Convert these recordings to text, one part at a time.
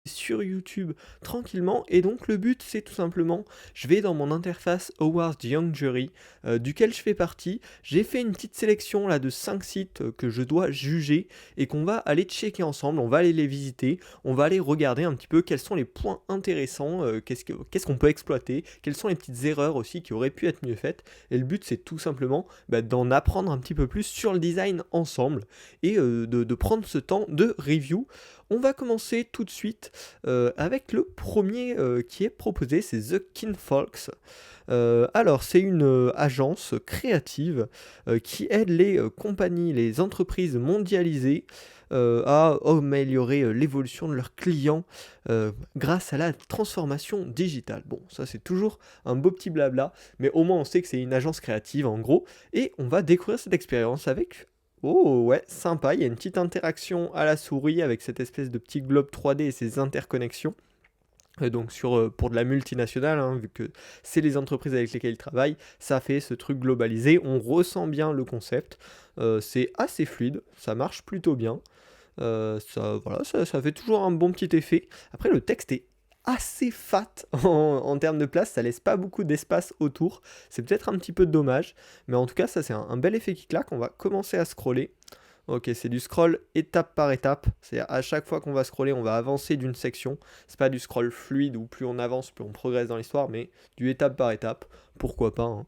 sur YouTube tranquillement, et donc le but c'est tout simplement, je vais dans mon interface Howard Young Jury, duquel je fais partie, j'ai fait une petite sélection là de 5 sites que je dois juger et qu'on va aller checker ensemble, on va aller les visiter, on va aller regarder un petit peu quels sont les points intéressants, qu'est-ce qu'on peut exploiter, quelles sont les petites erreurs aussi qui auraient pu être mieux faites, et le but c'est tout simplement d'en apprendre un petit peu plus sur le design ensemble, et de prendre ce temps de review. On va commencer tout de suite avec le premier qui est proposé, c'est The Kinfolks. Alors, c'est une agence créative qui aide les compagnies, les entreprises mondialisées à améliorer l'évolution de leurs clients grâce à la transformation digitale. Bon, ça c'est toujours un beau petit blabla, mais au moins on sait que c'est une agence créative en gros, et on va découvrir cette expérience avec... Oh ouais, sympa, il y a une petite interaction à la souris avec cette espèce de petit globe 3D et ses interconnexions. Donc pour de la multinationale, hein, vu que c'est les entreprises avec lesquelles ils travaillent, ça fait ce truc globalisé, on ressent bien le concept, c'est assez fluide, ça marche plutôt bien, voilà, ça fait toujours un bon petit effet. Après le texte est assez fat en termes de place, ça laisse pas beaucoup d'espace autour, c'est peut-être un petit peu dommage, mais en tout cas ça c'est un bel effet qui claque, on va commencer à scroller. Ok, c'est du scroll étape par étape. C'est à chaque fois qu'on va scroller, on va avancer d'une section. C'est pas du scroll fluide où plus on avance, plus on progresse dans l'histoire, mais du étape par étape. Pourquoi pas, hein.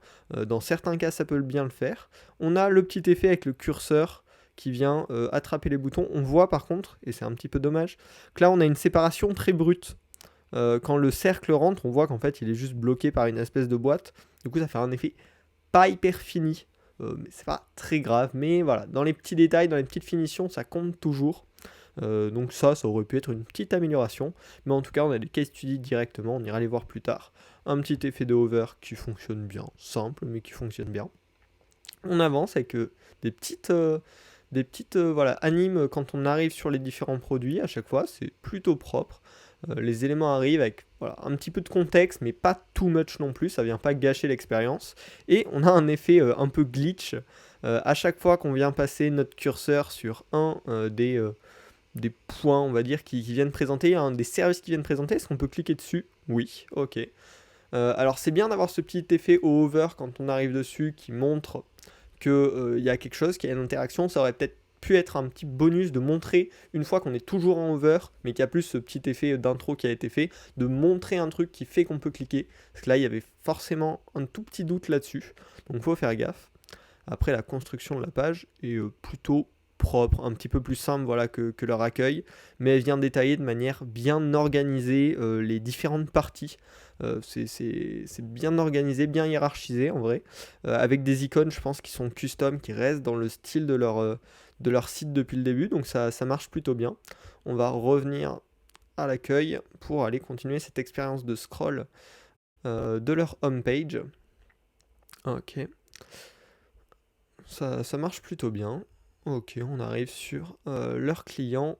Dans certains cas, ça peut bien le faire. On a le petit effet avec le curseur qui vient attraper les boutons. On voit par contre, et c'est un petit peu dommage, que là on a une séparation très brute. Quand le cercle rentre, on voit qu'en fait il est juste bloqué par une espèce de boîte. Du coup, ça fait un effet pas hyper fini. Mais c'est pas très grave, mais voilà, dans les petits détails, dans les petites finitions, ça compte toujours. Donc ça aurait pu être une petite amélioration, mais en tout cas on a des case studies directement, on ira les voir plus tard. Un petit effet de hover qui fonctionne bien, simple mais qui fonctionne bien. On avance avec des petites voilà, animes quand on arrive sur les différents produits à chaque fois, c'est plutôt propre. Les éléments arrivent avec voilà, un petit peu de contexte, mais pas too much non plus, ça vient pas gâcher l'expérience. Et on a un effet un peu glitch. À chaque fois qu'on vient passer notre curseur sur un des points, on va dire, qui viennent présenter, un des services qui viennent présenter, est-ce qu'on peut cliquer dessus? Oui, ok. Alors c'est bien d'avoir ce petit effet au hover quand on arrive dessus qui montre qu'il y a quelque chose, qu'il y a une interaction. Ça aurait peut-être pu être un petit bonus de montrer, une fois qu'on est toujours en hover, mais qu'il y a plus ce petit effet d'intro qui a été fait, de montrer un truc qui fait qu'on peut cliquer. Parce que là, il y avait forcément un tout petit doute là-dessus. Donc il faut faire gaffe. Après, la construction de la page est plutôt propre, un petit peu plus simple voilà, que leur accueil, mais elle vient détailler de manière bien organisée les différentes parties. C'est bien organisé, bien hiérarchisé en vrai, avec des icônes je pense qui sont custom, qui restent dans le style de leur site depuis le début, donc ça marche plutôt bien. On va revenir à l'accueil pour aller continuer cette expérience de scroll de leur homepage. Ok, ça marche plutôt bien. Ok, on arrive sur leur client.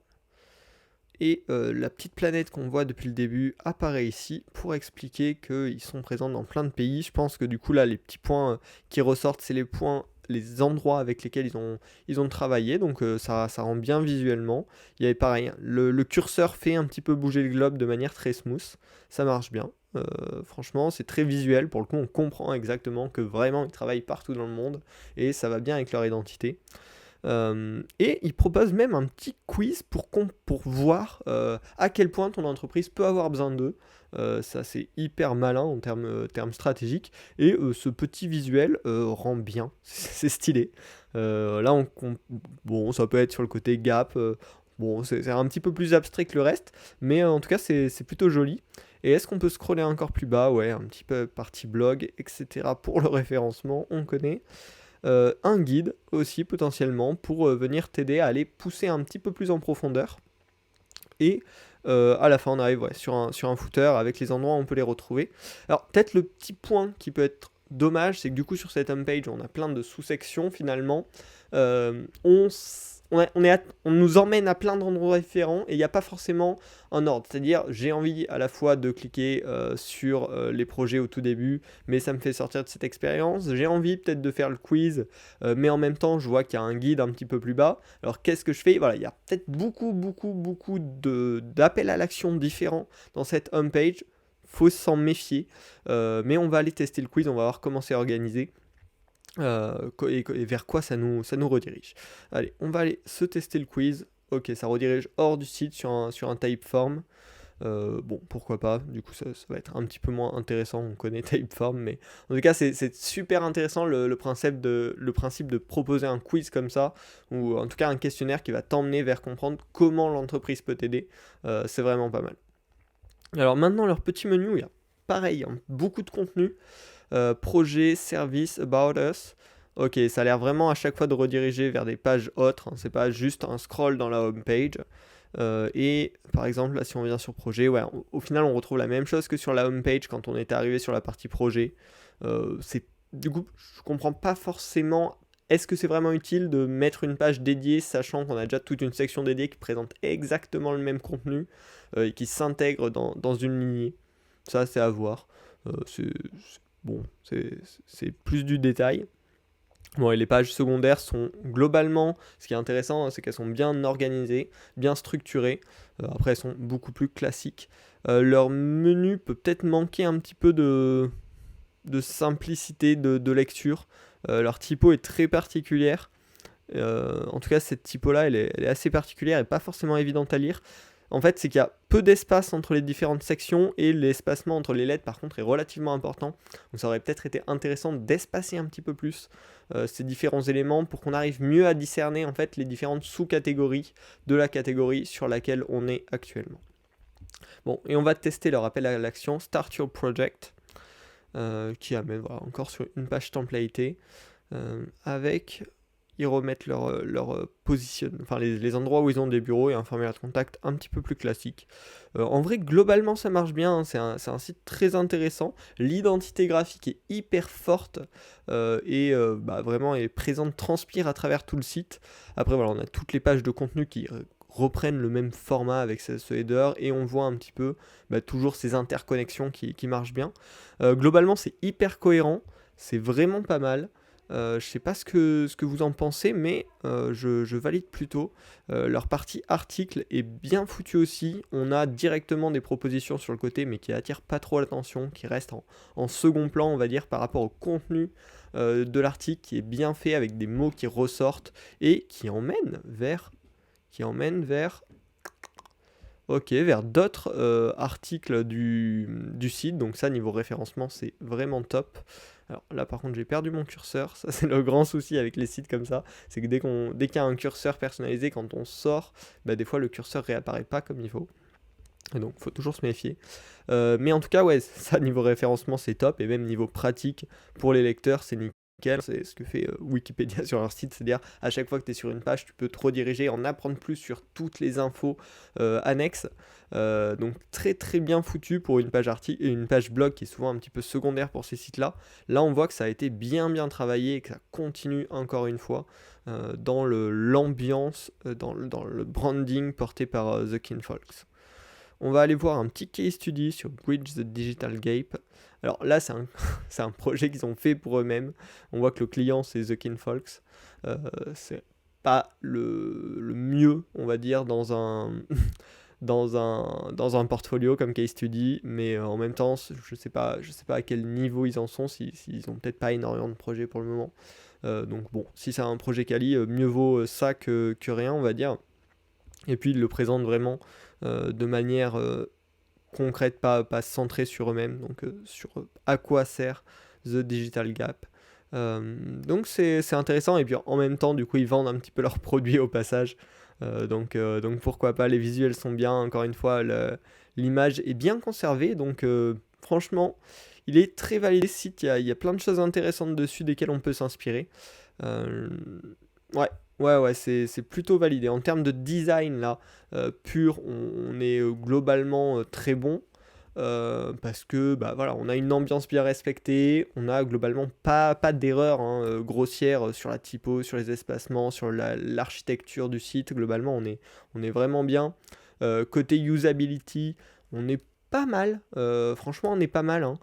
Et la petite planète qu'on voit depuis le début apparaît ici pour expliquer qu'ils sont présents dans plein de pays. Je pense que du coup là, les petits points qui ressortent, c'est les points, les endroits avec lesquels ils ont travaillé. Donc ça rend bien visuellement. Il y avait pareil, hein, le curseur fait un petit peu bouger le globe de manière très smooth. Ça marche bien. Franchement, c'est très visuel. Pour le coup, on comprend exactement que vraiment ils travaillent partout dans le monde. Et ça va bien avec leur identité. Et il propose même un petit quiz pour voir à quel point ton entreprise peut avoir besoin d'eux. Ça c'est hyper malin en termes stratégiques. Et ce petit visuel rend bien, c'est stylé. Là bon, ça peut être sur le côté gap. Bon, c'est un petit peu plus abstrait que le reste, mais en tout cas c'est plutôt joli. Et est-ce qu'on peut scroller encore plus bas? Ouais, un petit peu partie blog, etc. Pour le référencement, on connaît. Un guide aussi potentiellement pour venir t'aider à aller pousser un petit peu plus en profondeur. Et à la fin on arrive ouais, sur un footer avec les endroits où on peut les retrouver. Alors peut-être le petit point qui peut être dommage, c'est que du coup sur cette homepage on a plein de sous-sections finalement. on nous emmène à plein d'endroits différents et il n'y a pas forcément un ordre. C'est-à-dire, j'ai envie à la fois de cliquer sur les projets au tout début, mais ça me fait sortir de cette expérience. J'ai envie peut-être de faire le quiz, mais en même temps, je vois qu'il y a un guide un petit peu plus bas. Alors, qu'est-ce que je fais? Voilà, il y a peut-être beaucoup d'appels à l'action différents dans cette homepage. Faut s'en méfier, mais on va aller tester le quiz, on va voir comment c'est organisé. Et vers quoi ça nous redirige. Allez, on va aller se tester le quiz. Ok, ça redirige hors du site sur un Typeform. Bon, pourquoi pas, du coup ça va être un petit peu moins intéressant, on connaît Typeform, mais en tout cas c'est super intéressant le principe de proposer un quiz comme ça, ou en tout cas un questionnaire qui va t'emmener vers comprendre comment l'entreprise peut t'aider. C'est vraiment pas mal. Alors maintenant leur petit menu, il y a pareil, hein, beaucoup de contenu. Projet, service, about us. Ok, ça a l'air vraiment à chaque fois de rediriger vers des pages autres, hein, c'est pas juste un scroll dans la home page. Et par exemple, là, si on vient sur projet, ouais, au final, on retrouve la même chose que sur la home page quand on était arrivé sur la partie projet. Du coup, je comprends pas forcément. Est-ce que c'est vraiment utile de mettre une page dédiée, sachant qu'on a déjà toute une section dédiée qui présente exactement le même contenu et qui s'intègre dans une lignée? Ça, c'est à voir. Bon, c'est plus du détail. Bon, et les pages secondaires sont globalement, ce qui est intéressant, hein, c'est qu'elles sont bien organisées, bien structurées. Après, elles sont beaucoup plus classiques. Leur menu peut peut-être manquer un petit peu de simplicité de lecture. Leur typo est très particulière. En tout cas, cette typo-là, elle est assez particulière et pas forcément évidente à lire. En fait, c'est qu'il y a peu d'espace entre les différentes sections et l'espacement entre les lettres, par contre, est relativement important. Donc ça aurait peut-être été intéressant d'espacer un petit peu plus ces différents éléments pour qu'on arrive mieux à discerner en fait les différentes sous-catégories de la catégorie sur laquelle on est actuellement. Bon, et on va tester leur appel à l'action Start Your Project, qui amène encore sur une page templatée avec... Ils remettent leur position, enfin les endroits où ils ont des bureaux et un formulaire de contact un petit peu plus classique. En vrai, globalement, ça marche bien, hein, c'est un site très intéressant. L'identité graphique est hyper forte et vraiment est présente, transpire à travers tout le site. Après, voilà, on a toutes les pages de contenu qui reprennent le même format avec ce header et on voit un petit peu toujours ces interconnexions qui marchent bien. Globalement, c'est hyper cohérent, c'est vraiment pas mal. Je sais pas ce que vous en pensez, mais je valide plutôt. Leur partie article est bien foutue aussi. On a directement des propositions sur le côté, mais qui attirent pas trop l'attention, qui restent en second plan, on va dire, par rapport au contenu de l'article, qui est bien fait avec des mots qui ressortent et qui emmènent vers vers d'autres articles du site. Donc ça, niveau référencement, c'est vraiment top. Alors là, par contre, j'ai perdu mon curseur. Ça, c'est le grand souci avec les sites comme ça. C'est que dès qu'il y a un curseur personnalisé, quand on sort, des fois, le curseur réapparaît pas comme il faut. Et donc, faut toujours se méfier. Mais en tout cas, ouais, ça, niveau référencement, c'est top. Et même niveau pratique, pour les lecteurs, c'est nickel. C'est ce que fait Wikipédia sur leur site. C'est-à-dire, à chaque fois que tu es sur une page, tu peux te rediriger, en apprendre plus sur toutes les infos annexes. Donc, très très bien foutu pour une page blog qui est souvent un petit peu secondaire pour ces sites-là. Là, on voit que ça a été bien travaillé et que ça continue encore une fois dans l'ambiance, dans le branding porté par The Kinfolks. On va aller voir un petit case study sur Bridge the Digital Gap. Alors là, c'est un projet qu'ils ont fait pour eux-mêmes. On voit que le client, c'est The Kinfolks. C'est pas le mieux, on va dire, dans un portfolio comme case study, mais en même temps, je sais pas à quel niveau ils en sont, s'ils ont peut-être pas énormément de projets pour le moment. Donc bon, si c'est un projet quali, mieux vaut ça que rien, on va dire. Et puis ils le présentent vraiment de manière concrète, pas centrée sur eux-mêmes, donc sur à quoi sert The Digital Gap. Donc c'est intéressant, et puis en même temps, du coup, ils vendent un petit peu leurs produits au passage. Donc pourquoi pas, les visuels sont bien, encore une fois, l'image est bien conservée, donc franchement, il est très validé ce site, il y a plein de choses intéressantes dessus desquelles on peut s'inspirer. Ouais, c'est plutôt validé. En termes de design, là, pur, on est globalement très bon. parce que bah, voilà, on a une ambiance bien respectée, on a globalement pas d'erreur hein, grossière sur la typo, sur les espacements, sur l'architecture du site. Globalement, on est vraiment bien. Côté usability, on est pas mal. Franchement, on est pas mal, hein.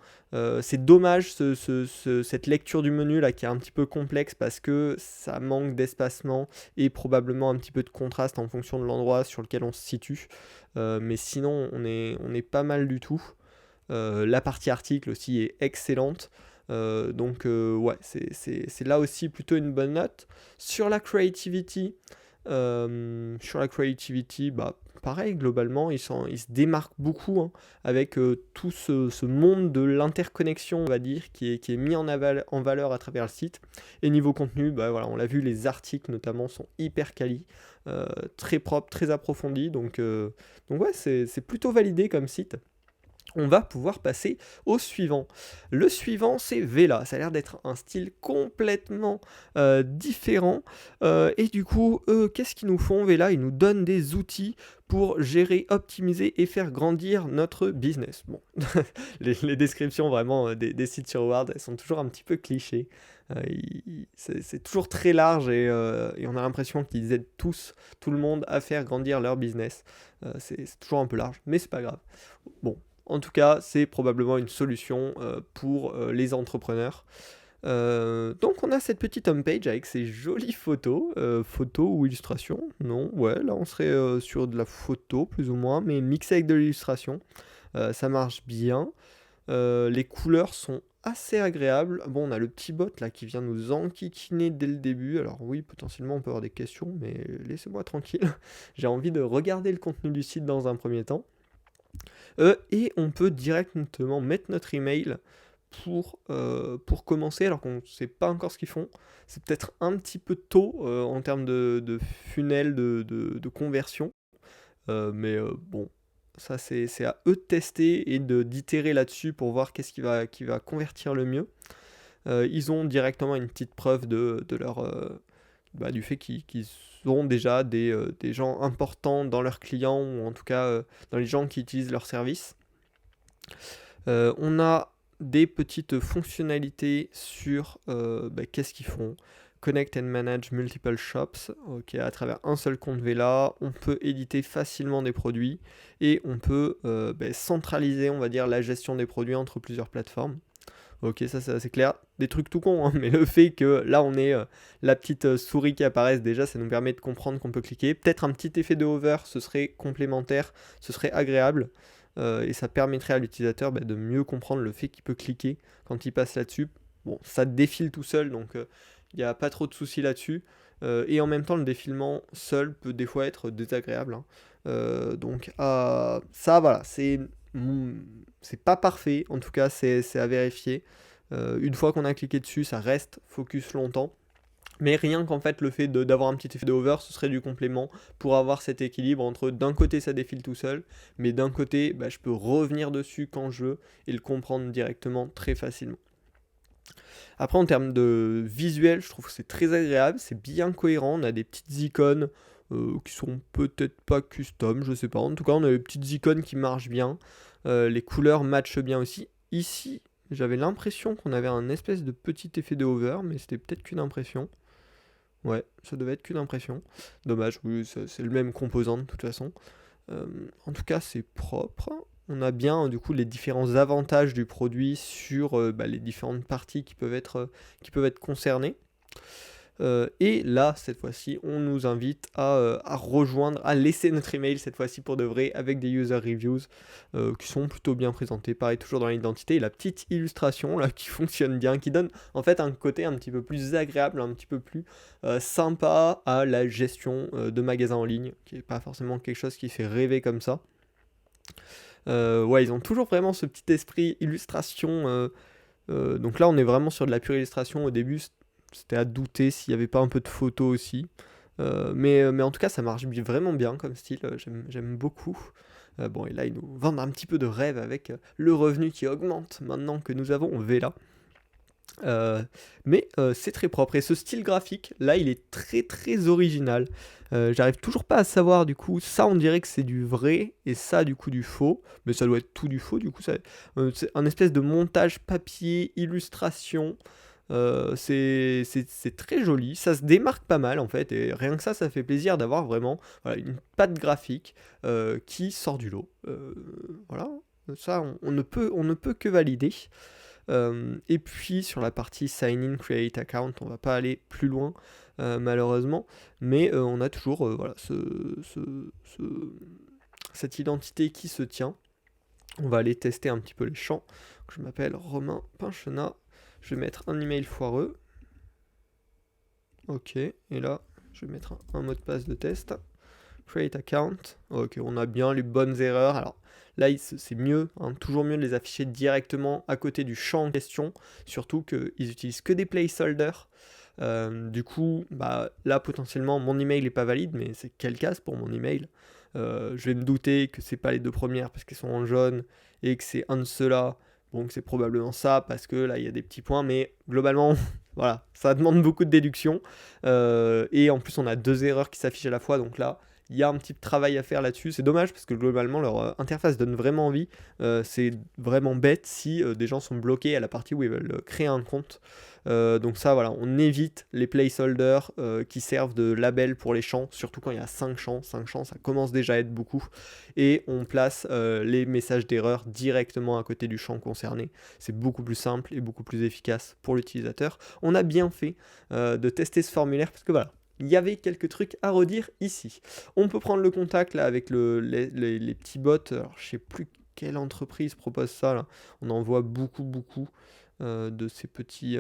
C'est dommage cette lecture du menu là qui est un petit peu complexe parce que ça manque d'espacement et probablement un petit peu de contraste en fonction de l'endroit sur lequel on se situe. Mais sinon, on est pas mal du tout. La partie article aussi est excellente. Donc ouais, c'est là aussi plutôt une bonne note. Sur la creativity, bah, pareil, globalement, ils se démarquent beaucoup hein, avec tout ce monde de l'interconnexion, on va dire, qui est mis en valeur à travers le site. Et niveau contenu, bah, voilà, on l'a vu, les articles notamment sont hyper quali, très propres, très approfondis. Donc ouais, c'est plutôt validé comme site. On va pouvoir passer au suivant. Le suivant, c'est Vela. Ça a l'air d'être un style complètement différent. Et du coup, qu'est-ce qu'ils nous font, Vela? Ils nous donnent des outils pour gérer, optimiser et faire grandir notre business. Bon, les descriptions vraiment des sites sur Word, elles sont toujours un petit peu clichés. C'est toujours très large et on a l'impression qu'ils aident tout le monde à faire grandir leur business. C'est toujours un peu large, mais c'est pas grave. Bon, en tout cas, c'est probablement une solution pour les entrepreneurs. Donc on a cette petite homepage avec ces jolies photos, photos ou illustrations, non, ouais, là on serait sur de la photo plus ou moins, mais mixé avec de l'illustration, ça marche bien. Les couleurs sont assez agréables. Bon, on a le petit bot là qui vient nous enquiquiner dès le début, alors oui, potentiellement on peut avoir des questions, mais laissez-moi tranquille, j'ai envie de regarder le contenu du site dans un premier temps. Et on peut directement mettre notre email pour commencer, alors qu'on ne sait pas encore ce qu'ils font. C'est peut-être un petit peu tôt en termes de funnel de conversion. Mais bon, ça c'est à eux de tester et d'itérer là-dessus pour voir qu'est-ce qui va convertir le mieux. Ils ont directement une petite preuve de leur, du fait qu'ils ont déjà des gens importants dans leurs clients, ou en tout cas dans les gens qui utilisent leurs services. On a des petites fonctionnalités sur qu'est-ce qu'ils font. Connect and manage multiple shops. Ok, à travers un seul compte Vela, on peut éditer facilement des produits et on peut centraliser, on va dire, la gestion des produits entre plusieurs plateformes. Ok, ça c'est assez clair. Des trucs tout cons, hein, mais le fait que là on ait la petite souris qui apparaisse déjà, ça nous permet de comprendre qu'on peut cliquer. Peut-être un petit effet de hover, ce serait complémentaire, ce serait agréable. Et ça permettrait à l'utilisateur de mieux comprendre le fait qu'il peut cliquer quand il passe là-dessus. Bon, ça défile tout seul, donc il n'y a pas trop de soucis là-dessus. Et en même temps, le défilement seul peut des fois être désagréable, hein. Ça, voilà, c'est pas parfait, en tout cas, c'est à vérifier. Une fois qu'on a cliqué dessus, ça reste focus longtemps. Mais rien qu'en fait le fait d'avoir un petit effet de hover, ce serait du complément pour avoir cet équilibre entre d'un côté ça défile tout seul, mais d'un côté je peux revenir dessus quand je veux et le comprendre directement très facilement. Après en termes de visuel, je trouve que c'est très agréable, c'est bien cohérent, on a des petites icônes qui sont peut-être pas custom, je sais pas. En tout cas on a des petites icônes qui marchent bien, les couleurs matchent bien aussi. Ici j'avais l'impression qu'on avait un espèce de petit effet de hover, mais c'était peut-être qu'une impression. Ouais, ça devait être qu'une impression. Dommage, oui, c'est le même composant de toute façon. En tout cas, c'est propre. On a bien du coup les différents avantages du produit sur les différentes parties qui peuvent être concernées. Et là, cette fois-ci, on nous invite à rejoindre, à laisser notre email cette fois-ci pour de vrai avec des user reviews qui sont plutôt bien présentés. Pareil, toujours dans l'identité, et la petite illustration là qui fonctionne bien, qui donne en fait un côté un petit peu plus agréable, un petit peu plus sympa à la gestion de magasins en ligne, qui n'est pas forcément quelque chose qui fait rêver comme ça. Ouais, ils ont toujours vraiment ce petit esprit illustration. Donc là, on est vraiment sur de la pure illustration. Au début, c'était à douter s'il n'y avait pas un peu de photos aussi. Mais en tout cas, ça marche vraiment bien comme style. J'aime beaucoup. Bon, et là, ils nous vendent un petit peu de rêve avec le revenu qui augmente maintenant que nous avons Vela. Euh, mais c'est très propre. Et ce style graphique, là, il est très très original. J'arrive toujours pas à savoir, du coup, ça on dirait que c'est du vrai, et ça du coup du faux. Mais ça doit être tout du faux, du coup, c'est un espèce de montage papier, illustration. C'est très joli, ça se démarque pas mal en fait, et rien que ça fait plaisir d'avoir vraiment voilà, une patte graphique qui sort du lot. Voilà, ça on ne peut que valider. Et puis sur la partie sign in, create account, on va pas aller plus loin malheureusement, mais on a toujours voilà, cette identité qui se tient. On va aller tester un petit peu les champs. Je m'appelle Romain Pinchenat, je vais mettre un email foireux. Ok, et là je vais mettre un mot de passe de test. Create account. Ok, on a bien les bonnes erreurs. Alors là, c'est mieux, hein, toujours mieux de les afficher directement à côté du champ en question. Surtout qu'ils utilisent que des placeholders. Du coup, bah, là potentiellement mon email n'est pas valide, mais c'est quel cas pour mon email. Je vais me douter que c'est pas les deux premières parce qu'elles sont en jaune et que c'est un de ceux-là. Donc c'est probablement ça parce que là il y a des petits points, mais globalement, voilà, ça demande beaucoup de déduction. Et en plus, on a deux erreurs qui s'affichent à la fois, donc là, il y a un petit travail à faire là-dessus. C'est dommage parce que globalement, leur interface donne vraiment envie. C'est vraiment bête si des gens sont bloqués à la partie où ils veulent créer un compte. Donc ça, voilà, on évite les placeholders qui servent de label pour les champs, surtout quand il y a 5 champs. 5 champs, ça commence déjà à être beaucoup. Et on place les messages d'erreur directement à côté du champ concerné. C'est beaucoup plus simple et beaucoup plus efficace pour l'utilisateur. On a bien fait de tester ce formulaire parce que voilà, il y avait quelques trucs à redire ici. On peut prendre le contact là avec les petits bots. Alors, je sais plus quelle entreprise propose ça là. On en voit beaucoup de ces petits.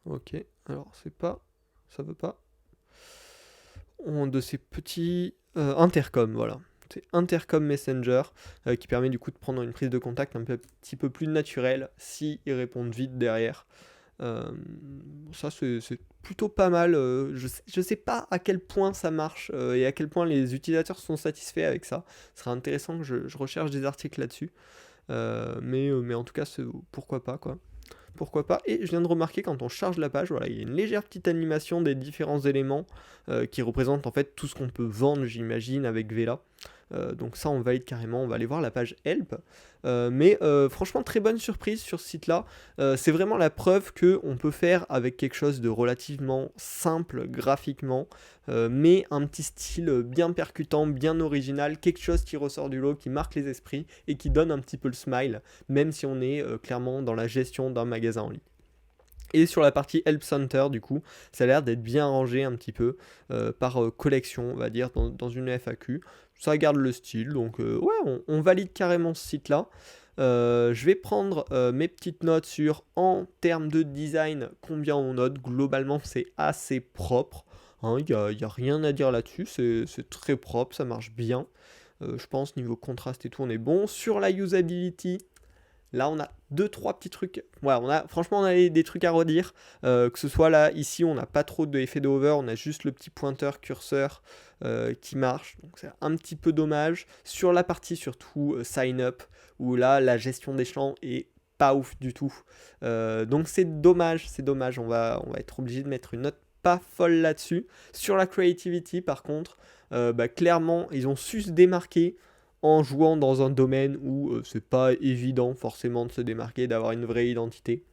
Ok, alors c'est pas, ça veut pas. De ces petits intercom, voilà. C'est Intercom Messenger qui permet du coup de prendre une prise de contact petit peu plus naturelle si ils répondent vite derrière. Euh, Ça c'est plutôt pas mal. Je sais pas à quel point ça marche et à quel point les utilisateurs sont satisfaits avec ça. Ce serait intéressant que je recherche des articles là-dessus. Mais en tout cas, pourquoi pas quoi. Pourquoi pas. Et je viens de remarquer quand on charge la page, voilà, il y a une légère petite animation des différents éléments qui représentent en fait tout ce qu'on peut vendre, j'imagine, avec Vela. Donc ça, on valide carrément. On va aller voir la page Help. Mais franchement, très bonne surprise sur ce site-là. C'est vraiment la preuve que on peut faire avec quelque chose de relativement simple graphiquement, mais un petit style bien percutant, bien original, quelque chose qui ressort du lot, qui marque les esprits et qui donne un petit peu le smile, même si on est clairement dans la gestion d'un magasin en ligne. Et sur la partie Help Center, du coup, ça a l'air d'être bien rangé un petit peu par collection, on va dire, dans une FAQ. Ça garde le style, donc ouais, on valide carrément ce site-là. Je vais prendre mes petites notes sur, en termes de design, combien on note. Globalement, c'est assez propre. Il n'y a rien à dire là-dessus, c'est très propre, ça marche bien. Je pense, niveau contraste et tout, on est bon. Sur la usability, là, on a deux, trois petits trucs. Ouais, franchement, on a des trucs à redire. Que ce soit là, ici, on n'a pas trop d'effet de hover, on a juste le petit pointeur curseur qui marche. Donc, c'est un petit peu dommage. Sur la partie, surtout, sign up, où là, la gestion des champs est pas ouf du tout. Donc, c'est dommage, c'est dommage. On va être obligé de mettre une note pas folle là-dessus. Sur la creativity, par contre, bah, clairement, ils ont su se démarquer en jouant dans un domaine où c'est pas évident forcément de se démarquer, d'avoir une vraie identité.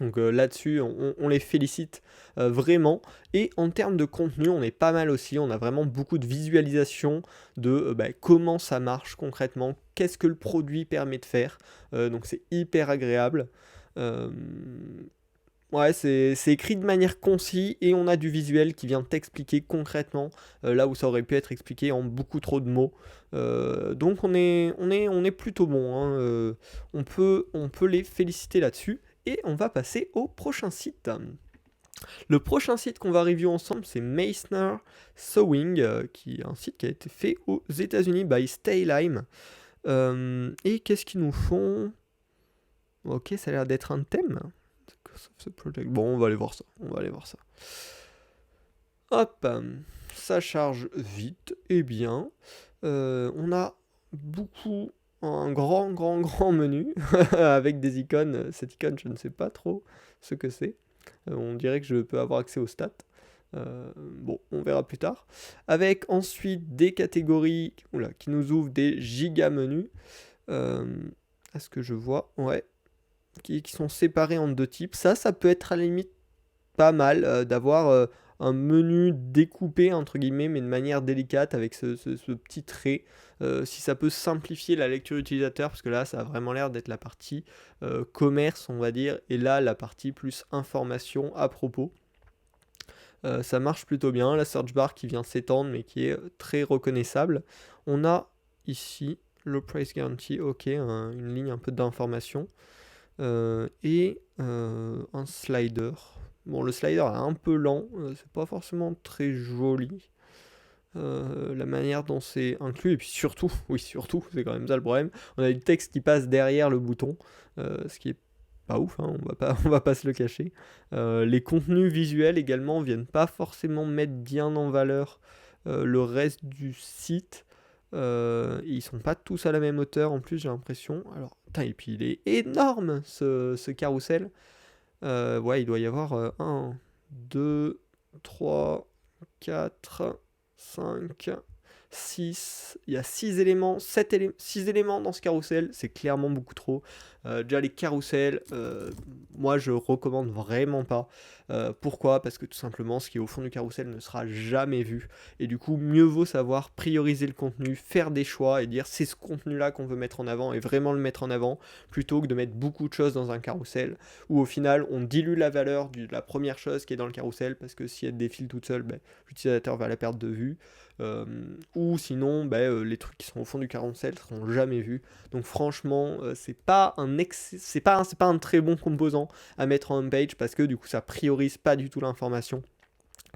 Donc là-dessus, on les félicite vraiment. Et en termes de contenu, on est pas mal aussi. On a vraiment beaucoup de visualisation de bah, comment ça marche concrètement, qu'est-ce que le produit permet de faire. Donc c'est hyper agréable. Euh, Ouais, c'est écrit de manière concise et on a du visuel qui vient t'expliquer concrètement là où ça aurait pu être expliqué en beaucoup trop de mots. Donc on est plutôt bon, hein, on peut les féliciter là-dessus. Et on va passer au prochain site. Le prochain site qu'on va review ensemble, c'est Meissner Sewing, qui est un site qui a été fait aux États-Unis by Staylime. Et qu'est-ce qu'ils nous font? Ok, ça a l'air d'être un thème. Bon, on va aller voir ça. On va aller voir ça. Hop, ça charge vite et bien. On a beaucoup un grand menu avec des icônes. Cette icône, je ne sais pas trop ce que c'est. On dirait que je peux avoir accès aux stats. Bon, on verra plus tard. Avec ensuite des catégories qui nous ouvrent des giga menus. Est-ce que je vois? Ouais. Qui sont séparés en deux types. Ça peut être à la limite pas mal d'avoir un menu découpé, entre guillemets, mais de manière délicate avec ce petit trait. Si ça peut simplifier la lecture utilisateur, parce que là, ça a vraiment l'air d'être la partie commerce, on va dire, et là, la partie plus information à propos. Ça marche plutôt bien, la search bar qui vient s'étendre, mais qui est très reconnaissable. On a ici le price guarantee, ok, une ligne un peu d'information. Et un slider. Bon, le slider est un peu lent, c'est pas forcément très joli. La manière dont c'est inclus, et puis surtout, oui, surtout, c'est quand même ça le problème, on a du texte qui passe derrière le bouton, ce qui est pas ouf, hein, on va pas se le cacher. Les contenus visuels également viennent pas forcément mettre bien en valeur le reste du site. Ils sont pas tous à la même hauteur en plus, j'ai l'impression. Alors, et puis il est énorme ce carrousel. Ouais, il doit y avoir 1, 2, 3, 4, 5, 6. Il y a 6 éléments, 6 éléments dans ce carrousel. C'est clairement beaucoup trop. Déjà, les carousels, moi je recommande vraiment pas. Pourquoi? Parce que tout simplement, ce qui est au fond du carrousel ne sera jamais vu. Et du coup, mieux vaut savoir prioriser le contenu, faire des choix et dire c'est ce contenu-là qu'on veut mettre en avant et vraiment le mettre en avant, plutôt que de mettre beaucoup de choses dans un carrousel où au final on dilue la valeur de la première chose qui est dans le carrousel parce que si elle défile toute seule, l'utilisateur va la perdre de vue. Ou sinon, les trucs qui sont au fond du carrousel seront jamais vus. Donc franchement, c'est pas un très bon composant à mettre en homepage parce que du coup ça priorise pas du tout l'information.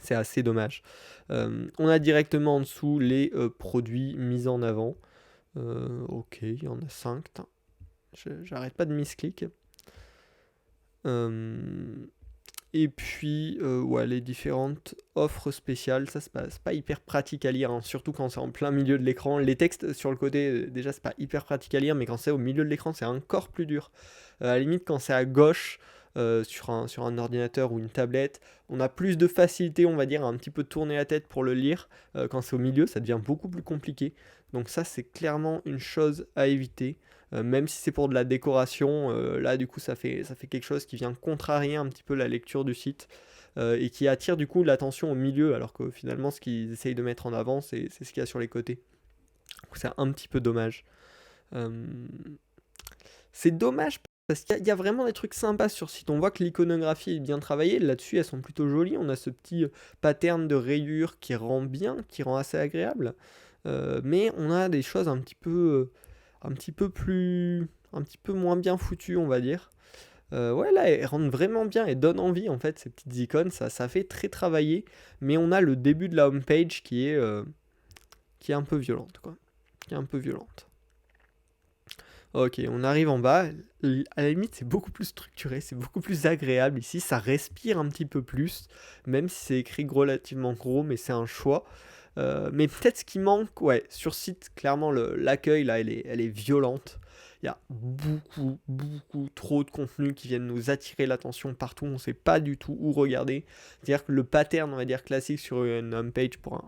C'est assez dommage. On a directement en dessous les produits mis en avant. Ok, il y en a 5. J'arrête pas de misclick. Et puis, les différentes offres spéciales, ça c'est pas hyper pratique à lire, hein, surtout quand c'est en plein milieu de l'écran. Les textes sur le côté, déjà c'est pas hyper pratique à lire, mais quand c'est au milieu de l'écran, c'est encore plus dur. À la limite, quand c'est à gauche, sur un ordinateur ou une tablette, on a plus de facilité, on va dire, à un petit peu tourner la tête pour le lire. Quand c'est au milieu, ça devient beaucoup plus compliqué. Donc ça, c'est clairement une chose à éviter. Même si c'est pour de la décoration, là du coup ça fait quelque chose qui vient contrarier un petit peu la lecture du site et qui attire du coup l'attention au milieu, alors que finalement ce qu'ils essayent de mettre en avant c'est ce qu'il y a sur les côtés. Donc c'est un petit peu dommage. C'est dommage parce qu'il y a vraiment des trucs sympas sur ce site. On voit que l'iconographie est bien travaillée, là-dessus elles sont plutôt jolies. On a ce petit pattern de rayures qui rend bien, qui rend assez agréable. Mais on a des choses un petit peu moins bien foutues, on va dire. Ouais, là, elles rendent vraiment bien et donnent envie, en fait, ces petites icônes. Ça fait très travailler, mais on a le début de la homepage qui est un peu violente, quoi. Qui est un peu violente. Ok, on arrive en bas. À la limite, c'est beaucoup plus structuré, c'est beaucoup plus agréable. Ici, ça respire un petit peu plus, même si c'est écrit relativement gros, mais c'est un choix. Mais peut-être ce qui manque, ouais, sur site, clairement, l'accueil, là, elle est violente. Il y a beaucoup trop de contenu qui viennent nous attirer l'attention partout. On ne sait pas du tout où regarder. C'est-à-dire que le pattern, on va dire, classique sur une homepage pour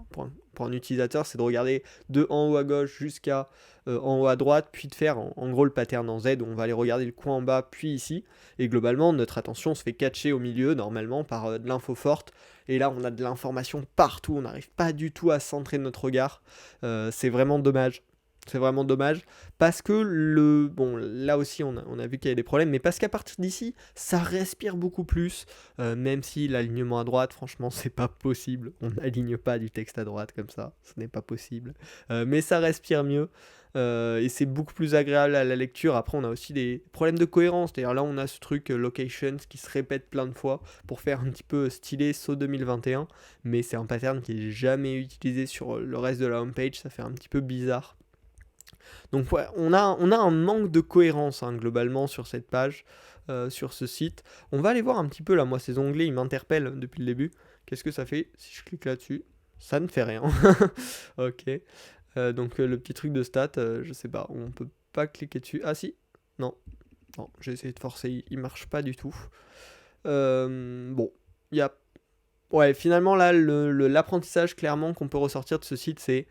un utilisateur, c'est de regarder de en haut à gauche jusqu'à en haut à droite, puis de faire en gros le pattern en Z où on va aller regarder le coin en bas, puis ici. Et globalement, notre attention se fait catcher au milieu, normalement, par de l'info forte. Et là, on a de l'information partout. On n'arrive pas du tout à centrer notre regard. C'est vraiment dommage. C'est vraiment dommage parce que bon, là aussi on a vu qu'il y avait des problèmes, mais parce qu'à partir d'ici ça respire beaucoup plus, même si l'alignement à droite, franchement c'est pas possible, on n'aligne pas du texte à droite comme ça, ce n'est pas possible, mais ça respire mieux. Et c'est beaucoup plus agréable à la lecture. Après on a aussi des problèmes de cohérence, c'est-à-dire là on a ce truc locations qui se répète plein de fois pour faire un petit peu stylé saut 2021, mais c'est un pattern qui est jamais utilisé sur le reste de la homepage, ça fait un petit peu bizarre. Donc ouais, on a un manque de cohérence globalement sur cette page, sur ce site. On va aller voir un petit peu là, moi ces onglets ils m'interpellent depuis le début. Qu'est-ce que ça fait si je clique là-dessus? Ça ne fait rien. Ok. Donc le petit truc de stats, je sais pas, on peut pas cliquer dessus. Ah si, non, non, j'ai essayé de forcer, il marche pas du tout. Bon, il y a... Ouais, finalement là, l'apprentissage clairement qu'on peut ressortir de ce site, c'est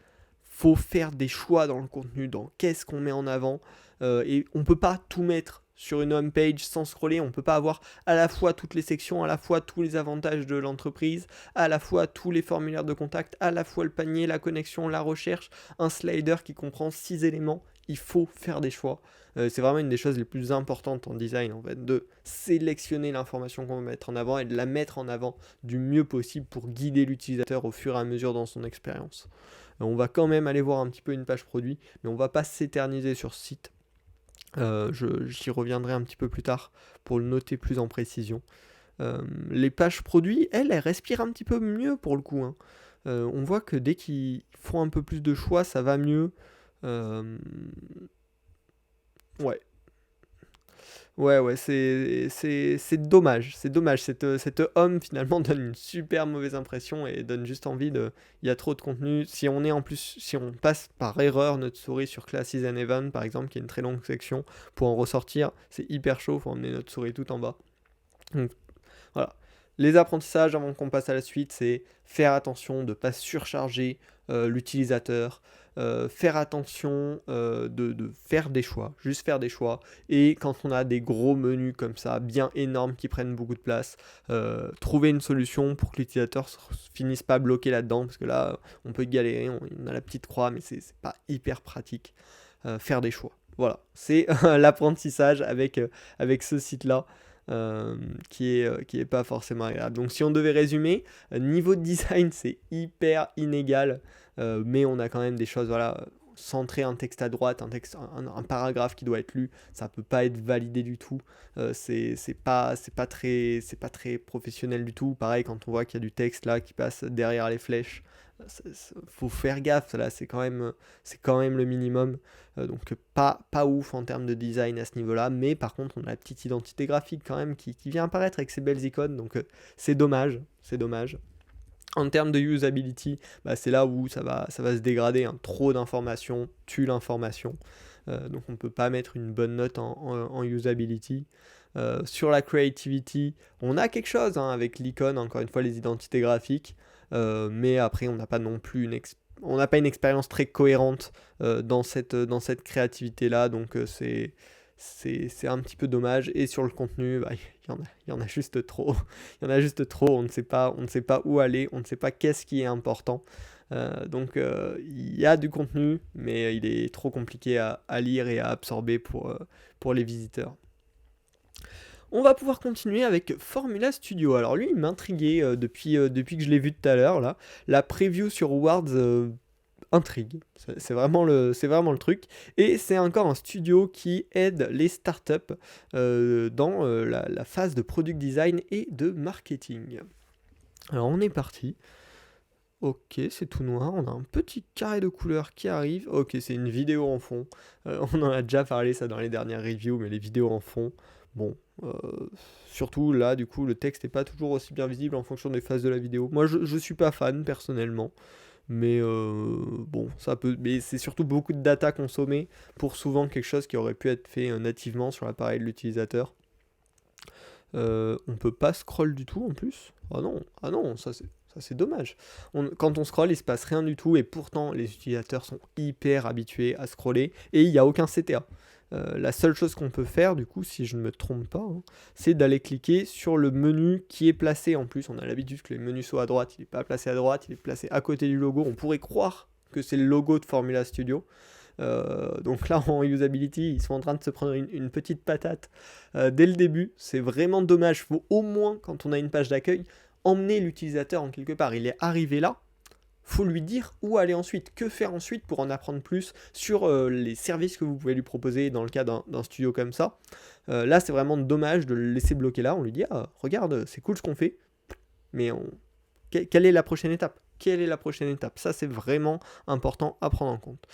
faut faire des choix dans le contenu, dans qu'est-ce qu'on met en avant, et on peut pas tout mettre sur une home page sans scroller, on peut pas avoir à la fois toutes les sections, à la fois tous les avantages de l'entreprise, à la fois tous les formulaires de contact, à la fois le panier, la connexion, la recherche, un slider qui comprend 6 éléments. Il faut faire des choix. C'est vraiment une des choses les plus importantes en design, en fait, de sélectionner l'information qu'on va mettre en avant et de la mettre en avant du mieux possible pour guider l'utilisateur au fur et à mesure dans son expérience. On va quand même aller voir un petit peu une page produit, mais on va pas s'éterniser sur ce site. J'y reviendrai un petit peu plus tard pour le noter plus en précision. Les pages produits, elles respirent un petit peu mieux pour le coup, hein. On voit que dès qu'ils font un peu plus de choix, ça va mieux. Ouais, ouais, c'est dommage. C'est dommage. Cette homme, finalement, donne une super mauvaise impression et donne juste envie de. Il y a trop de contenu. Si on est en plus, si on passe par erreur notre souris sur Classes and Event, par exemple, qui est une très longue section, pour en ressortir, c'est hyper chaud. Faut emmener notre souris tout en bas. Donc, voilà. Les apprentissages avant qu'on passe à la suite, c'est faire attention de ne pas surcharger l'utilisateur, faire attention de faire des choix, juste faire des choix. Et quand on a des gros menus comme ça, bien énormes, qui prennent beaucoup de place, trouver une solution pour que l'utilisateur finisse pas bloqué là-dedans, parce que là, on peut galérer, on a la petite croix, mais c'est pas hyper pratique. Faire des choix. Voilà, c'est l'apprentissage avec ce site-là qui est pas forcément agréable. Donc si on devait résumer, niveau de design c'est hyper inégal, mais on a quand même des choses, voilà, centrer un texte à droite, un paragraphe qui doit être lu, ça peut pas être validé du tout. C'est pas très professionnel du tout. Pareil quand on voit qu'il y a du texte là qui passe derrière les flèches, faut faire gaffe là, c'est quand même le minimum. Donc pas ouf en termes de design à ce niveau-là, mais par contre on a la petite identité graphique quand même qui vient apparaître avec ces belles icônes, donc c'est dommage, c'est dommage. En termes de usability, bah, c'est là où ça va se dégrader, hein. Trop d'informations tue l'information. Donc on ne peut pas mettre une bonne note en usability. Sur la creativity, on a quelque chose, hein, avec l'icône, encore une fois les identités graphiques, mais après on n'a pas non plus on n'a pas une expérience très cohérente dans cette créativité-là, donc c'est un petit peu dommage. Et sur le contenu, bah, il y en a juste trop. Il y en a juste trop, on ne sait pas où aller, on ne sait pas qu'est-ce qui est important. Donc il y a du contenu, mais il est trop compliqué à lire et à absorber pour les visiteurs. On va pouvoir continuer avec Formula Studio. Alors lui, il m'intriguait depuis que je l'ai vu tout à l'heure, là. La preview sur Awards intrigue. C'est vraiment le truc. Et c'est encore un studio qui aide les startups dans la phase de product design et de marketing. Alors on est parti. Ok, c'est tout noir. On a un petit carré de couleur qui arrive. Ok, c'est une vidéo en fond. On en a déjà parlé ça dans les dernières reviews, mais les vidéos en fond, bon. euh, Surtout là, du coup, le texte n'est pas toujours aussi bien visible en fonction des phases de la vidéo. Moi, je suis pas fan personnellement. Mais bon, ça peut. Mais c'est surtout beaucoup de data consommée pour souvent quelque chose qui aurait pu être fait nativement sur l'appareil de l'utilisateur. On peut pas scroll du tout en plus. Ah non, ça c'est dommage. Quand on scroll, il se passe rien du tout et pourtant les utilisateurs sont hyper habitués à scroller et il n'y a aucun CTA. La seule chose qu'on peut faire, du coup, si je ne me trompe pas, hein, c'est d'aller cliquer sur le menu qui est placé. En plus, on a l'habitude que les menus soient à droite. Il n'est pas placé à droite, il est placé à côté du logo. On pourrait croire que c'est le logo de Formula Studio. Donc là, en usability, ils sont en train de se prendre une petite patate dès le début. C'est vraiment dommage. Il faut au moins, quand on a une page d'accueil, emmener l'utilisateur en quelque part. Il est arrivé là, faut lui dire où aller ensuite, que faire ensuite pour en apprendre plus sur les services que vous pouvez lui proposer dans le cas d'un studio comme ça. Là, c'est vraiment dommage de le laisser bloquer là. On lui dit, ah, regarde, c'est cool ce qu'on fait, mais quelle est la prochaine étape? quelle est la prochaine étape. Ça, c'est vraiment important à prendre en compte.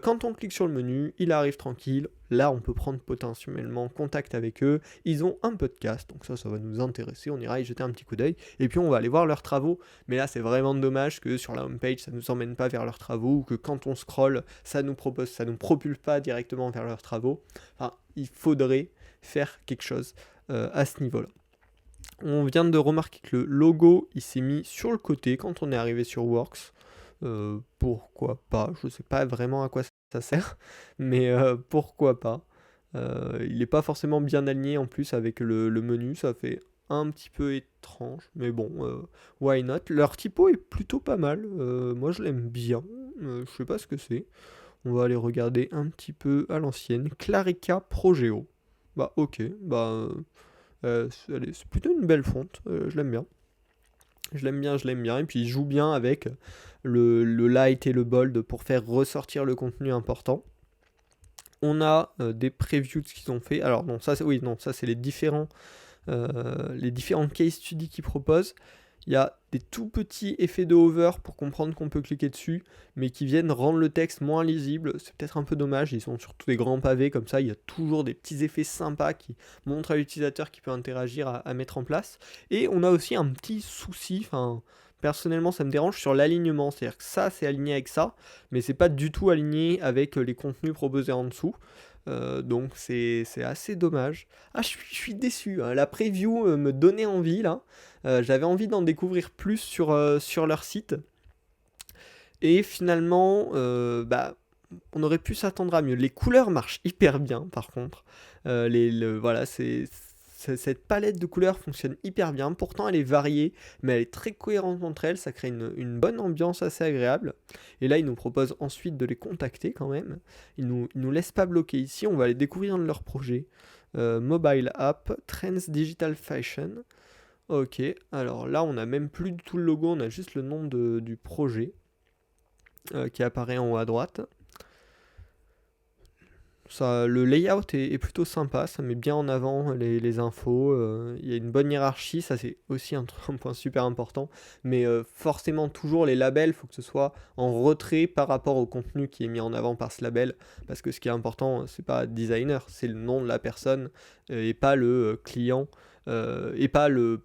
Quand on clique sur le menu, il arrive tranquille. Là, on peut prendre potentiellement contact avec eux. Ils ont un podcast, donc ça va nous intéresser. On ira y jeter un petit coup d'œil. Et puis, on va aller voir leurs travaux. Mais là, c'est vraiment dommage que sur la homepage, ça ne nous emmène pas vers leurs travaux, ou que quand on scrolle, ça nous propulse pas directement vers leurs travaux. Enfin, il faudrait faire quelque chose à ce niveau-là. On vient de remarquer que le logo, il s'est mis sur le côté quand on est arrivé sur Works. Pourquoi pas? Je sais pas vraiment à quoi ça sert, mais pourquoi pas? Il n'est pas forcément bien aligné en plus avec le menu, ça fait un petit peu étrange, mais bon, why not? Leur typo est plutôt pas mal, moi je l'aime bien, je sais pas ce que c'est. On va aller regarder un petit peu à l'ancienne. Clarica Progeo. Bah ok, bah c'est plutôt une belle fonte, je l'aime bien. Je l'aime bien, et puis il joue bien avec le light et le bold pour faire ressortir le contenu important. On a des previews de ce qu'ils ont fait. Alors non, ça c'est les différents case studies qu'ils proposent. Il y a des tout petits effets de hover pour comprendre qu'on peut cliquer dessus, mais qui viennent rendre le texte moins lisible. C'est peut-être un peu dommage, ils sont surtout des grands pavés comme ça, il y a toujours des petits effets sympas qui montrent à l'utilisateur qui peut interagir à mettre en place. Et on a aussi un petit souci, enfin personnellement ça me dérange sur l'alignement, c'est-à-dire que ça c'est aligné avec ça, mais c'est pas du tout aligné avec les contenus proposés en dessous. Donc c'est assez dommage. Ah, je suis déçu, hein. La preview me donnait envie là. J'avais envie d'en découvrir plus sur leur site. Et finalement, on aurait pu s'attendre à mieux. Les couleurs marchent hyper bien par contre. Voilà, cette palette de couleurs fonctionne hyper bien. Pourtant, elle est variée, mais elle est très cohérente entre elles. Ça crée une bonne ambiance assez agréable. Et là, ils nous proposent ensuite de les contacter quand même. Ils nous laissent pas bloquer ici. On va aller découvrir leur projet. Mobile App, Trends Digital Fashion. Ok, alors là, on n'a même plus du tout le logo. On a juste le nom du projet qui apparaît en haut à droite. Ça, le layout est plutôt sympa, ça met bien en avant les infos, il y a une bonne hiérarchie, ça c'est aussi un point super important, mais forcément toujours les labels, il faut que ce soit en retrait par rapport au contenu qui est mis en avant par ce label, parce que ce qui est important, c'est pas designer, c'est le nom de la personne, et pas le client, et pas le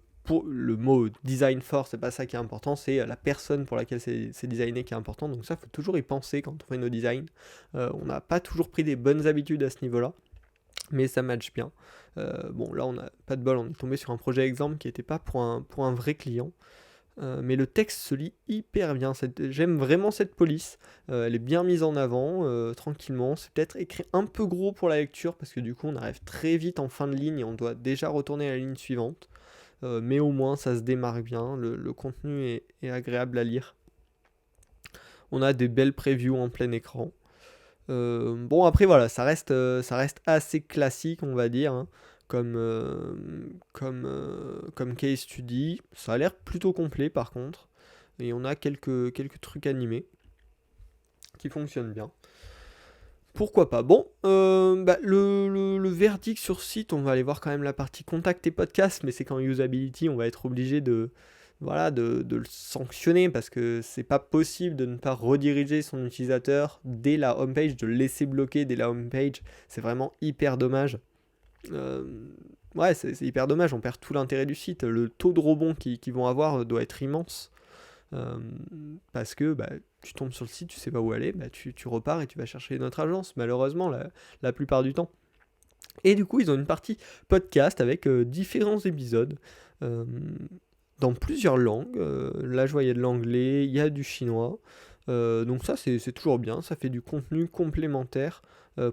mot design for, c'est pas ça qui est important, c'est la personne pour laquelle c'est designé qui est important. Donc ça, faut toujours y penser quand on fait nos designs. On n'a pas toujours pris des bonnes habitudes à ce niveau-là, mais ça match bien. Bon, là, on n'a pas de bol, on est tombé sur un projet exemple qui n'était pas pour un vrai client. Mais le texte se lit hyper bien. J'aime vraiment cette police. Elle est bien mise en avant, tranquillement. C'est peut-être écrit un peu gros pour la lecture, parce que du coup, on arrive très vite en fin de ligne et on doit déjà retourner à la ligne suivante. Mais au moins ça se démarque bien, le contenu est agréable à lire. On a des belles previews en plein écran. Bon après voilà, ça reste assez classique on va dire, hein, comme case study. Ça a l'air plutôt complet par contre. Et on a quelques trucs animés qui fonctionnent bien. Pourquoi pas? Bon, le verdict sur site, on va aller voir quand même la partie contact et podcast, mais c'est qu'en usability, on va être obligé de le sanctionner parce que c'est pas possible de ne pas rediriger son utilisateur dès la homepage, de le laisser bloquer dès la homepage. C'est vraiment hyper dommage. Ouais, c'est hyper dommage, on perd tout l'intérêt du site. Le taux de rebond qu'ils vont avoir doit être immense. Parce que tu tombes sur le site, tu sais pas où aller, tu repars et tu vas chercher une autre agence, malheureusement, la plupart du temps. Et du coup, ils ont une partie podcast avec différents épisodes dans plusieurs langues. Là, je vois, il y a de l'anglais, il y a du chinois. Donc ça, c'est toujours bien. Ça fait du contenu complémentaire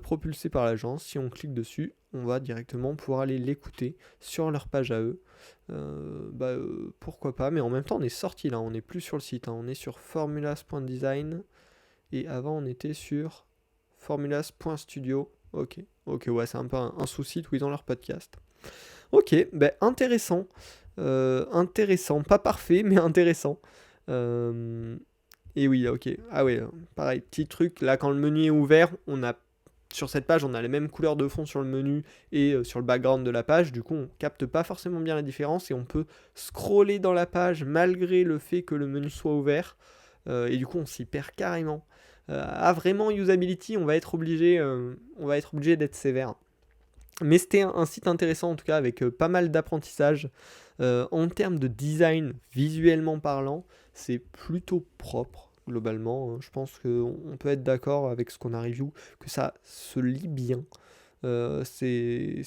propulsé par l'agence. Si on clique dessus, on va directement pouvoir aller l'écouter sur leur page à eux. Pourquoi pas, mais en même temps on est sorti là, on n'est plus sur le site, hein. On est sur formulas.design et avant on était sur formulas.studio. Ok, ouais, c'est un peu un sous-site où ils ont leur podcast. Ok, intéressant, pas parfait mais intéressant. Et oui, ok, ah ouais, pareil, petit truc, là quand le menu est ouvert, on a sur cette page, on a les mêmes couleurs de fond sur le menu et sur le background de la page. Du coup, on capte pas forcément bien la différence et on peut scroller dans la page malgré le fait que le menu soit ouvert. Et du coup, on s'y perd carrément. Vraiment usability, on va être obligé d'être sévère. Mais c'était un site intéressant en tout cas avec pas mal d'apprentissage. En termes de design, visuellement parlant, c'est plutôt propre globalement. Je pense qu'on peut être d'accord avec ce qu'on a review, que ça se lit bien. C'est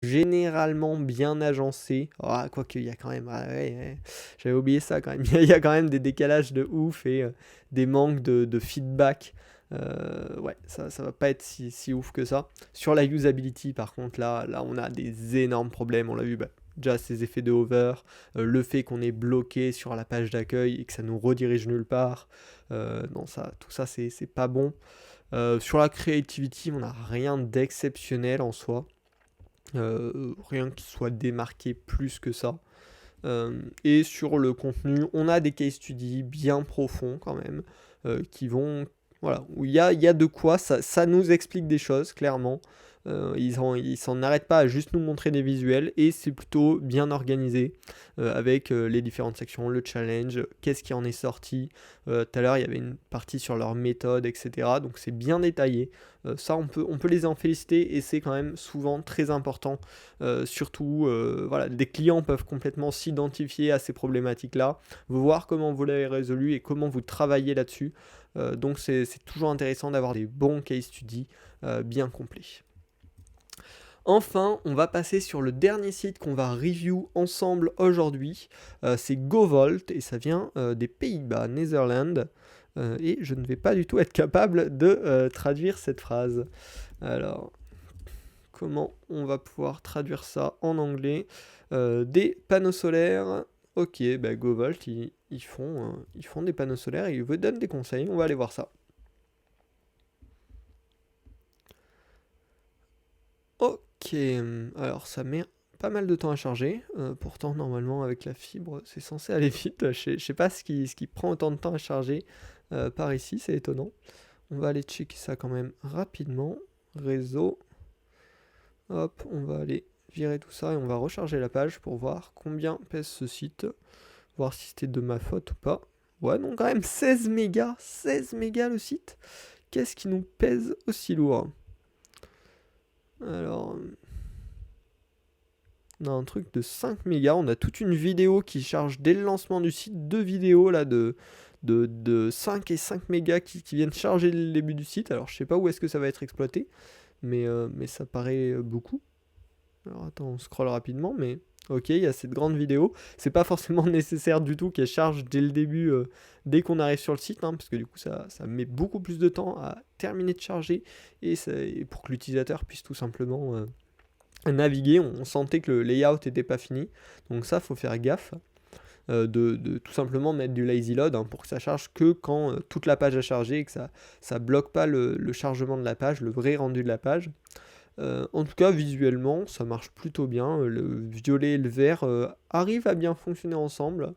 généralement bien agencé. Ah, quoique, il y a quand même. Ah, ouais, j'avais oublié ça quand même. Il y a quand même des décalages de ouf et des manques de feedback. Ouais, ça va pas être si ouf que ça. Sur la usability, par contre, là on a des énormes problèmes. On l'a vu, déjà ces effets de hover, le fait qu'on est bloqué sur la page d'accueil et que ça nous redirige nulle part. Non, tout ça, c'est pas bon. Sur la creativity, on n'a rien d'exceptionnel en soi. Rien qui soit démarqué plus que ça. Et sur le contenu, on a des case studies bien profonds quand même, qui vont, voilà, où il y a de quoi, ça nous explique des choses, clairement. Ils s'en arrêtent pas à juste nous montrer des visuels, et c'est plutôt bien organisé, avec les différentes sections, le challenge, qu'est-ce qui en est sorti. Tout à l'heure, il y avait une partie sur leur méthode, etc. Donc c'est bien détaillé. Ça, on peut les en féliciter, et c'est quand même souvent très important. Surtout, voilà, des clients peuvent complètement s'identifier à ces problématiques-là, voir comment vous l'avez résolu et comment vous travaillez là-dessus. Donc c'est toujours intéressant d'avoir des bons case studies bien complets. Enfin, on va passer sur le dernier site qu'on va review ensemble aujourd'hui. C'est GoVolt et ça vient des Pays-Bas, Netherlands. Et je ne vais pas du tout être capable de traduire cette phrase. Alors, comment on va pouvoir traduire ça en anglais? Des panneaux solaires. Ok, GoVolt, ils font des panneaux solaires et ils vous donnent des conseils. On va aller voir ça. Ok, alors ça met pas mal de temps à charger. Pourtant, normalement, avec la fibre, c'est censé aller vite. Je sais pas ce qui prend autant de temps à charger par ici, c'est étonnant. On va aller checker ça quand même rapidement. Réseau. Hop, on va aller virer tout ça et on va recharger la page pour voir combien pèse ce site. Voir si c'était de ma faute ou pas. Ouais, non, quand même 16 mégas. 16 mégas le site. Qu'est-ce qui nous pèse aussi lourd? Alors, on a un truc de 5 mégas. On a toute une vidéo qui charge dès le lancement du site. Deux vidéos là de 5 et 5 mégas qui viennent charger le début du site. Alors, je sais pas où est-ce que ça va être exploité. Mais ça paraît beaucoup. Alors, attends, on scrolle rapidement. Mais ok, il y a cette grande vidéo. C'est pas forcément nécessaire du tout qu'elle charge dès le début, dès qu'on arrive sur le site, parce que du coup ça met beaucoup plus de temps à terminer de charger et pour que l'utilisateur puisse tout simplement naviguer. On sentait que le layout n'était pas fini, donc ça faut faire gaffe. De tout simplement mettre du lazy load pour que ça charge que quand toute la page a chargé et que ça bloque pas le chargement de la page, le vrai rendu de la page. En tout cas, visuellement, ça marche plutôt bien. Le violet et le vert arrivent à bien fonctionner ensemble.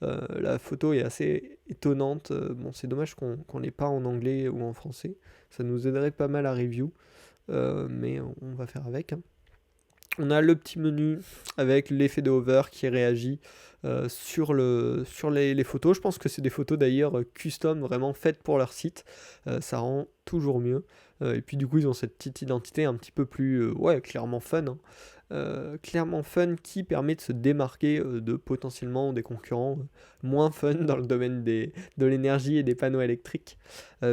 La photo est assez étonnante. Bon, c'est dommage qu'on l'ait pas en anglais ou en français. Ça nous aiderait pas mal à review. Mais on va faire avec. On a le petit menu avec l'effet de hover qui réagit sur les photos. Je pense que c'est des photos d'ailleurs custom, vraiment faites pour leur site. Ça rend toujours mieux. Et puis du coup, ils ont cette petite identité un petit peu plus, clairement fun. Clairement fun qui permet de se démarquer de potentiellement des concurrents moins fun dans le domaine de l'énergie et des panneaux électriques.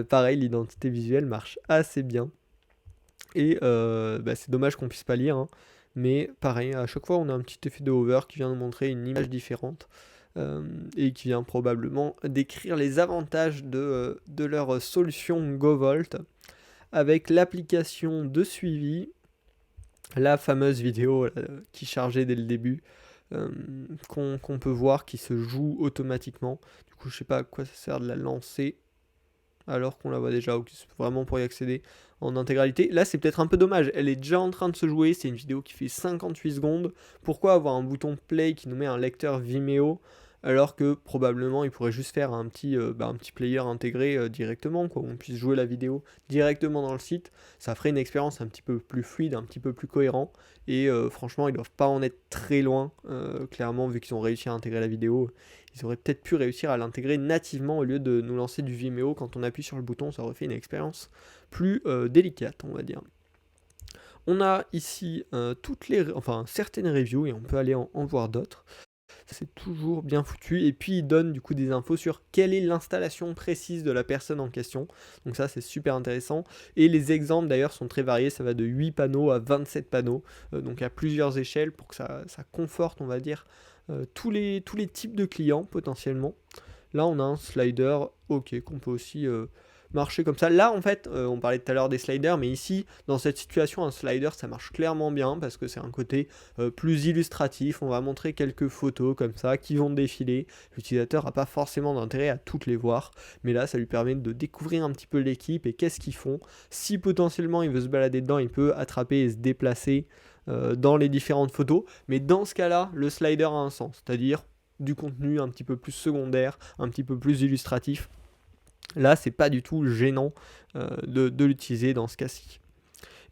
Pareil, l'identité visuelle marche assez bien. Et c'est dommage qu'on puisse pas lire. Mais pareil, à chaque fois on a un petit effet de hover qui vient nous montrer une image différente et qui vient probablement décrire les avantages de leur solution GoVolt avec l'application de suivi, la fameuse vidéo qui chargeait dès le début, qu'on peut voir qui se joue automatiquement. Du coup, je sais pas à quoi ça sert de la lancer alors qu'on la voit déjà, ou vraiment pour y accéder en intégralité. Là, c'est peut-être un peu dommage, elle est déjà en train de se jouer, c'est une vidéo qui fait 58 secondes. Pourquoi avoir un bouton play qui nous met un lecteur Vimeo alors que probablement ils pourraient juste faire un petit player intégré directement, quoi, où on puisse jouer la vidéo directement dans le site. Ça ferait une expérience un petit peu plus fluide, un petit peu plus cohérent, et franchement ils doivent pas en être très loin, clairement, vu qu'ils ont réussi à intégrer la vidéo. Ils auraient peut-être pu réussir à l'intégrer nativement au lieu de nous lancer du Vimeo. Quand on appuie sur le bouton, ça aurait fait une expérience plus délicate, on va dire. On a ici certaines reviews, et on peut aller en voir d'autres. C'est toujours bien foutu, et puis il donne du coup des infos sur quelle est l'installation précise de la personne en question, donc ça c'est super intéressant, et les exemples d'ailleurs sont très variés, ça va de 8 panneaux à 27 panneaux, donc à plusieurs échelles pour que ça conforte, on va dire, tous les types de clients potentiellement. Là on a un slider, ok, qu'on peut aussi marcher comme ça. Là en fait, on parlait tout à l'heure des sliders, mais ici, dans cette situation, un slider ça marche clairement bien parce que c'est un côté plus illustratif. On va montrer quelques photos comme ça qui vont défiler. L'utilisateur n'a pas forcément d'intérêt à toutes les voir, mais là ça lui permet de découvrir un petit peu l'équipe et qu'est-ce qu'ils font. Si potentiellement il veut se balader dedans, il peut attraper et se déplacer dans les différentes photos, mais dans ce cas-là, le slider a un sens, c'est-à-dire du contenu un petit peu plus secondaire, un petit peu plus illustratif. Là, c'est pas du tout gênant de l'utiliser dans ce cas-ci.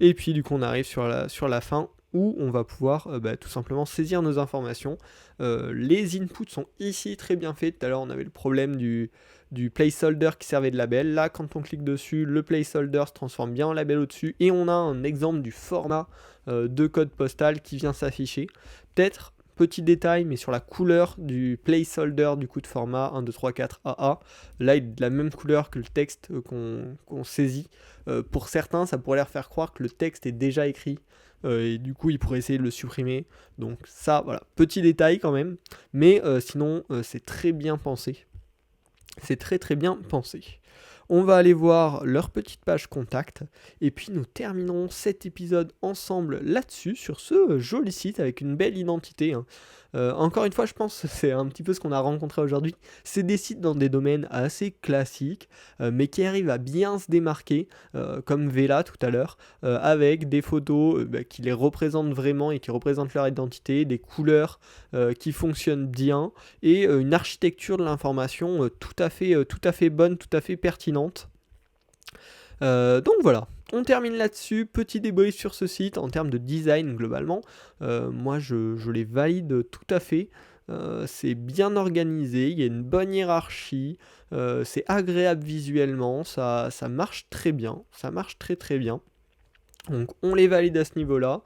Et puis, du coup, on arrive sur la fin où on va pouvoir tout simplement saisir nos informations. Les inputs sont ici très bien faits. Tout à l'heure, on avait le problème du placeholder qui servait de label. Là, quand on clique dessus, le placeholder se transforme bien en label au-dessus. Et on a un exemple du format de code postal qui vient s'afficher. Peut-être petit détail, mais sur la couleur du placeholder du coup de format 1, 2, 3, 4 AA, là il est de la même couleur que le texte qu'on saisit. Pour certains, ça pourrait leur faire croire que le texte est déjà écrit, et du coup ils pourraient essayer de le supprimer. Donc ça, voilà, petit détail quand même, mais sinon c'est très bien pensé. C'est très très bien pensé. On va aller voir leur petite page contact, et puis nous terminerons cet épisode ensemble là-dessus, sur ce joli site avec une belle identité, hein. Encore une fois, je pense que c'est un petit peu ce qu'on a rencontré aujourd'hui. C'est des sites dans des domaines assez classiques, mais qui arrivent à bien se démarquer, comme Vela tout à l'heure, avec des photos qui les représentent vraiment et qui représentent leur identité, des couleurs qui fonctionnent bien, et une architecture de l'information tout à fait bonne, tout à fait pertinente. Donc voilà, on termine là-dessus. Petit débrief sur ce site en termes de design globalement. Moi je les valide tout à fait. C'est bien organisé, il y a une bonne hiérarchie, c'est agréable visuellement, ça marche très bien, ça marche très très bien. Donc on les valide à ce niveau-là.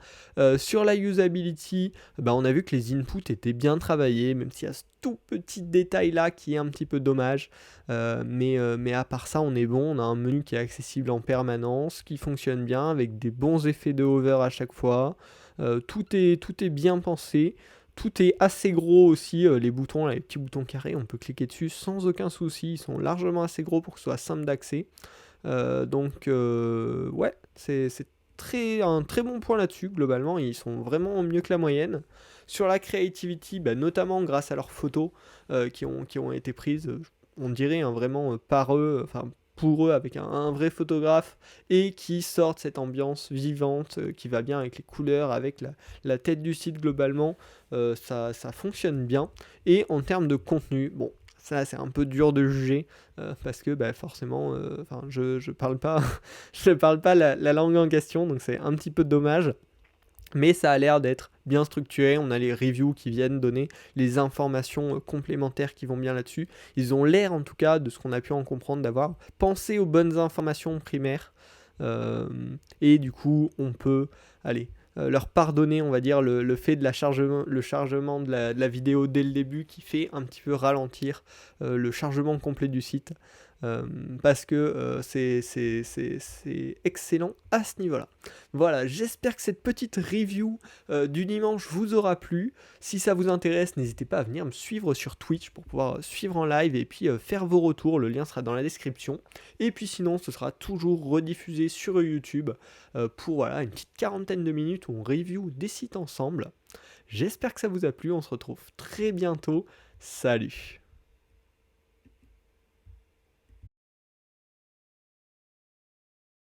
Sur la usability, on a vu que les inputs étaient bien travaillés, même s'il y a ce tout petit détail là qui est un petit peu dommage. Mais à part ça, on est bon. On a un menu qui est accessible en permanence, qui fonctionne bien, avec des bons effets de hover à chaque fois. Tout est bien pensé. Tout est assez gros aussi, les boutons, là, les petits boutons carrés, on peut cliquer dessus sans aucun souci. Ils sont largement assez gros pour que ce soit simple d'accès. Ouais, c'est un très bon point là-dessus, globalement, ils sont vraiment mieux que la moyenne. Sur la creativity, notamment grâce à leurs photos qui ont été prises, on dirait vraiment par eux, enfin pour eux, avec un vrai photographe, et qui sortent cette ambiance vivante qui va bien avec les couleurs, avec la tête du site globalement, ça fonctionne bien. Et en termes de contenu, bon, ça c'est un peu dur de juger parce que forcément je parle pas je parle pas la langue en question, donc c'est un petit peu dommage, mais ça a l'air d'être bien structuré. On a les reviews qui viennent donner les informations complémentaires qui vont bien là-dessus. Ils ont l'air, en tout cas, de ce qu'on a pu en comprendre, d'avoir pensé aux bonnes informations primaires, et du coup on peut leur pardonner, on va dire, le fait de le chargement de la vidéo dès le début, qui fait un petit peu ralentir le chargement complet du site, parce que c'est excellent à ce niveau-là. Voilà, j'espère que cette petite review du dimanche vous aura plu. Si ça vous intéresse, n'hésitez pas à venir me suivre sur Twitch pour pouvoir suivre en live et puis faire vos retours. Le lien sera dans la description. Et puis sinon, ce sera toujours rediffusé sur YouTube pour une petite quarantaine de minutes où on review des sites ensemble. J'espère que ça vous a plu. On se retrouve très bientôt. Salut!